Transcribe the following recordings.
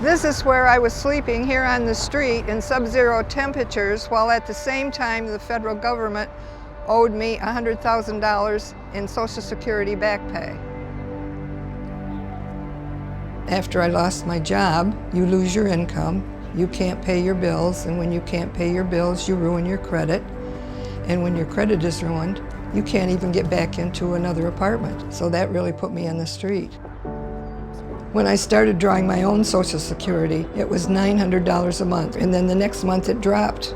This is where I was sleeping here on the street in sub-zero temperatures, while at the same time the federal government owed me $100,000 in Social Security back pay. After I lost my job, you lose your income, you can't pay your bills, and when you can't pay your bills, you ruin your credit. And when your credit is ruined, you can't even get back into another apartment. So that really put me on the street. When I started drawing my own Social Security, it was $900 a month, and then the next month it dropped.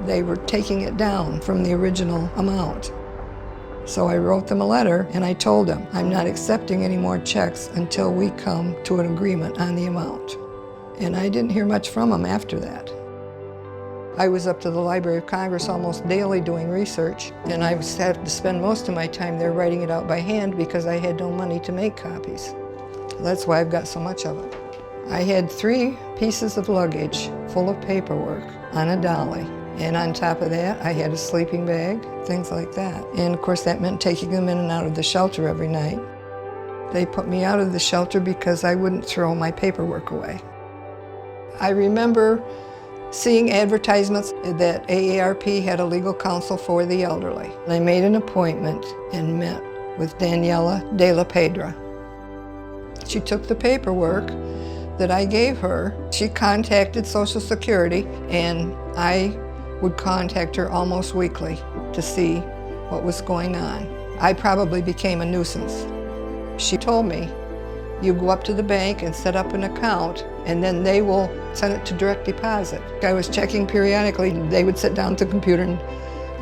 They were taking it down from the original amount. So I wrote them a letter and I told them, I'm not accepting any more checks until we come to an agreement on the amount. And I didn't hear much from them after that. I was up to the Library of Congress almost daily doing research, and I had to spend most of my time there writing it out by hand because I had no money to make copies. That's why I've got so much of it. I had 3 pieces of luggage full of paperwork on a dolly. And on top of that, I had a sleeping bag, things like that. And of course, that meant taking them in and out of the shelter every night. They put me out of the shelter because I wouldn't throw my paperwork away. I remember seeing advertisements that AARP had a legal counsel for the elderly. I made an appointment and met with Daniela de la Pedra. She took the paperwork that I gave her. She contacted Social Security, and I would contact her almost weekly to see what was going on. I probably became a nuisance. She told me, you go up to the bank and set up an account, and then they will send it to direct deposit. I was checking periodically. They would sit down at the computer and,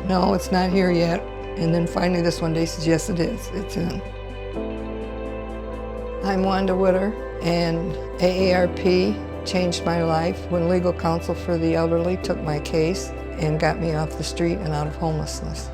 no, it's not here yet. And then finally this one day says, yes, it is, it's in. I'm Wanda Witter, and AARP changed my life when legal counsel for the elderly took my case and got me off the street and out of homelessness.